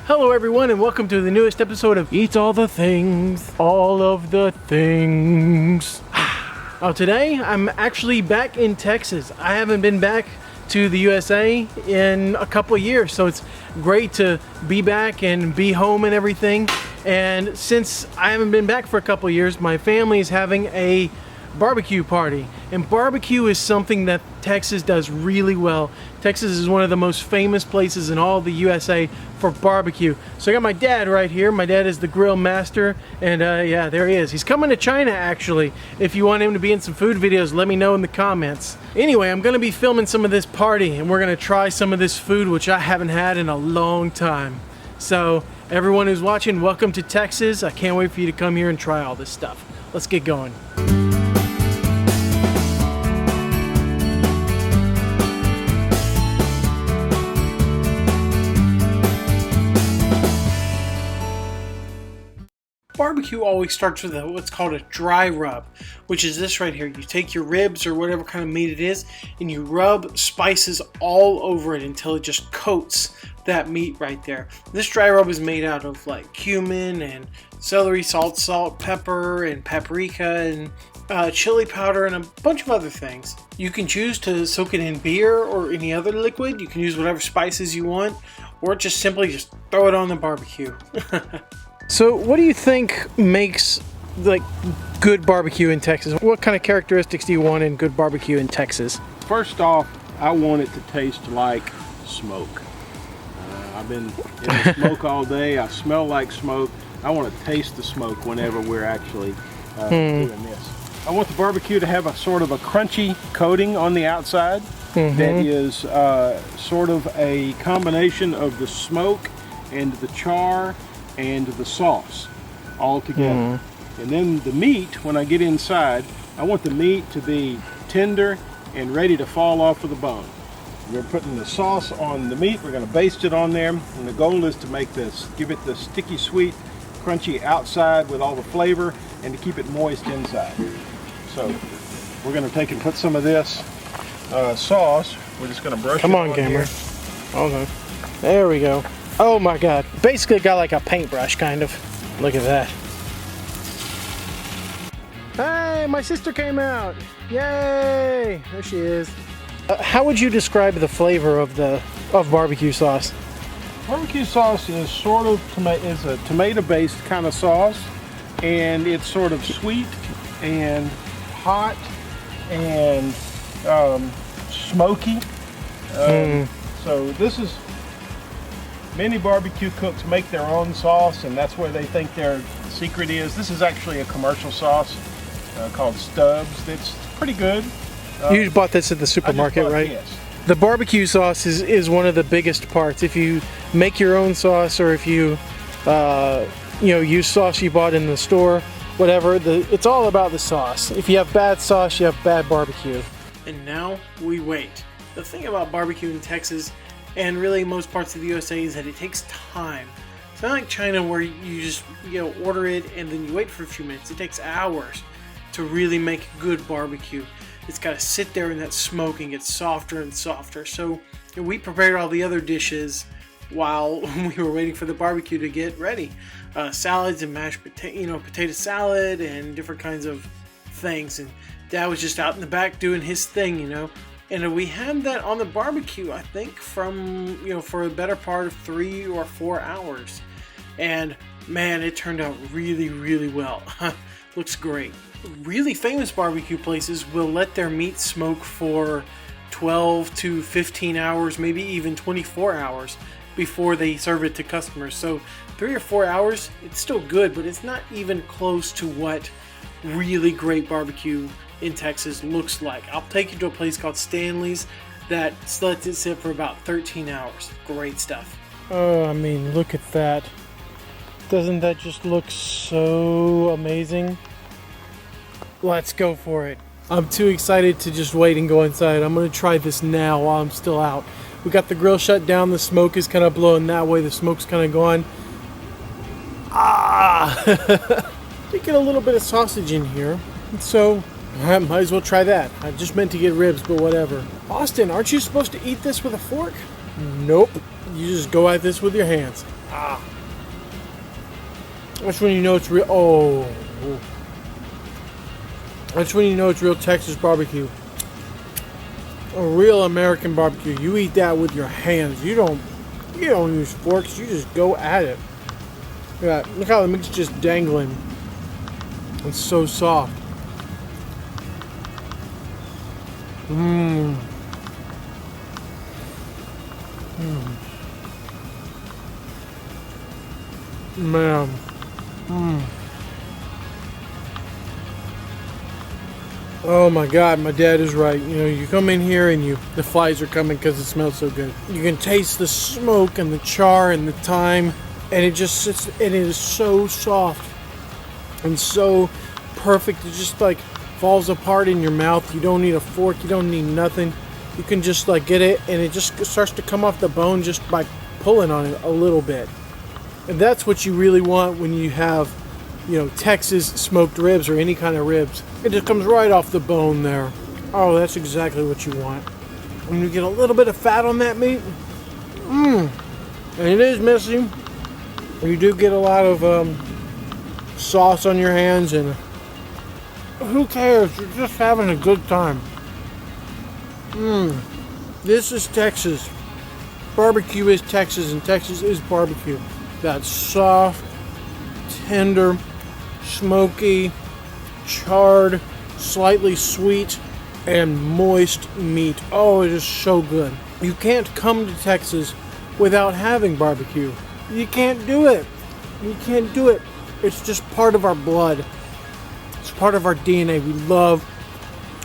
Hello everyone and welcome to the newest episode of Eat All the Things, All of the Things. Today I'm actually back in Texas. I haven't been back to the USA in a couple of years, so it's great to be back and be home and everything. And since I haven't been back for a couple of years, my family is having a barbecue party, and barbecue is something that Texas does really well. Texas is one of the most famous places in all the USA for barbecue. So I got my dad right here. My dad is the grill master, and yeah, there he is. He's coming to China actually. If you want him to be in some food videos, let me know in the comments. Anyway, I'm gonna be filming some of this party, and we're gonna try some of this food which I haven't had in a long time. So everyone who's watching, welcome to Texas. I can't wait for you to come here and try all this stuff. Let's get going. Barbecue always starts with what's called a dry rub, which is this right here. You take your ribs or whatever kind of meat it is, and you rub spices all over it until it just coats that meat right there. This dry rub is made out of like cumin and celery, salt, pepper, and paprika, and chili powder, and a bunch of other things. You can choose to soak it in beer or any other liquid. You can use whatever spices you want, or just simply throw it on the barbecue. So what do you think makes like good barbecue in Texas? What kind of characteristics do you want in good barbecue in Texas? First off, I want it to taste like smoke. I've been in the smoke all day. I smell like smoke. I want to taste the smoke whenever we're actually doing this. I want the barbecue to have a sort of a crunchy coating on the outside that is sort of a combination of the smoke and the char and the sauce all together. And then the meat, when I get inside, I want the meat to be tender and ready to fall off of the bone. We're putting the sauce on the meat. We're going to baste it on there, and the goal is to make this, give it the sticky, sweet, crunchy outside with all the flavor, and to keep it moist inside. So we're going to take and put some of this sauce. We're just going to brush it on. Come on, camera. Hold on. There we go. Oh my God. Basically got like a paintbrush kind of. Look at that. Hey, my sister came out. Yay! There she is. How would you describe the flavor of barbecue sauce? Barbecue sauce is sort of a tomato-based kind of sauce, and it's sort of sweet and hot and smoky. So this is, many barbecue cooks make their own sauce, and that's where they think their secret is. This is actually a commercial sauce called Stubbs. That's pretty good. You bought this at the supermarket, right? Yes. The barbecue sauce is one of the biggest parts. If you make your own sauce, or if you use sauce you bought in the store, whatever, it's all about the sauce. If you have bad sauce, you have bad barbecue. And now we wait. The thing about barbecue in Texas, and really most parts of the USA, is that it takes time. It's not like China where you just order it and then you wait for a few minutes. It takes hours to really make good barbecue. It's got to sit there in that smoke and get softer and softer. So we prepared all the other dishes while we were waiting for the barbecue to get ready. Salads and mashed potato salad and different kinds of things. And Dad was just out in the back doing his thing, And we had that on the barbecue, I think, from, for a better part of 3 or 4 hours. And man, it turned out really, really well. Looks great. Really famous barbecue places will let their meat smoke for 12 to 15 hours, maybe even 24 hours before they serve it to customers. So 3 or 4 hours, it's still good, but it's not even close to what really great barbecue in Texas looks like. I'll take you to a place called Stanley's that lets it sit for about 13 hours. Great stuff. Oh, I mean, look at that. Doesn't that just look so amazing? Let's go for it. I'm too excited to just wait and go inside. I'm going to try this now while I'm still out. We got the grill shut down. The smoke is kind of blowing that way. The smoke's kind of gone. They get a little bit of sausage in here. So I might as well try that. I just meant to get ribs, but whatever. Austin, aren't you supposed to eat this with a fork? Nope. You just go at this with your hands. That's when you know it's real. Oh. That's when you know it's real Texas barbecue. A real American barbecue. You eat that with your hands. You don't use forks. You just go at it. Yeah, look how the meat's just dangling. It's so soft. Mmm. Man. Oh my God, my dad is right. You know, you come in here and the flies are coming because it smells so good. You can taste the smoke and the char and the thyme, and it just sits, and it is so soft and so perfect. It just like falls apart in your mouth. You don't need a fork. You don't need nothing. You can just like get it, and it just starts to come off the bone just by pulling on it a little bit. And that's what you really want when you have, you know, Texas smoked ribs or any kind of ribs. It just comes right off the bone there. Oh, that's exactly what you want. When you get a little bit of fat on that meat, and it is messy. You do get a lot of sauce on your hands, and who cares? You're just having a good time. This is Texas. Barbecue is Texas, and Texas is barbecue. That soft, tender, smoky, charred, slightly sweet, and moist meat. Oh, it is so good. You can't come to Texas without having barbecue. You can't do it. You can't do it. It's just part of our blood. It's part of our DNA. We love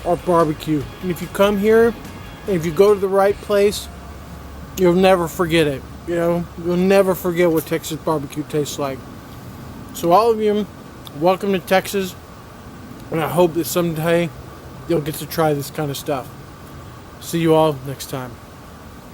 our barbecue. And if you come here, and if you go to the right place, you'll never forget it. You know, you'll never forget what Texas barbecue tastes like. So all of you, welcome to Texas, and I hope that someday you'll get to try this kind of stuff. See you all next time.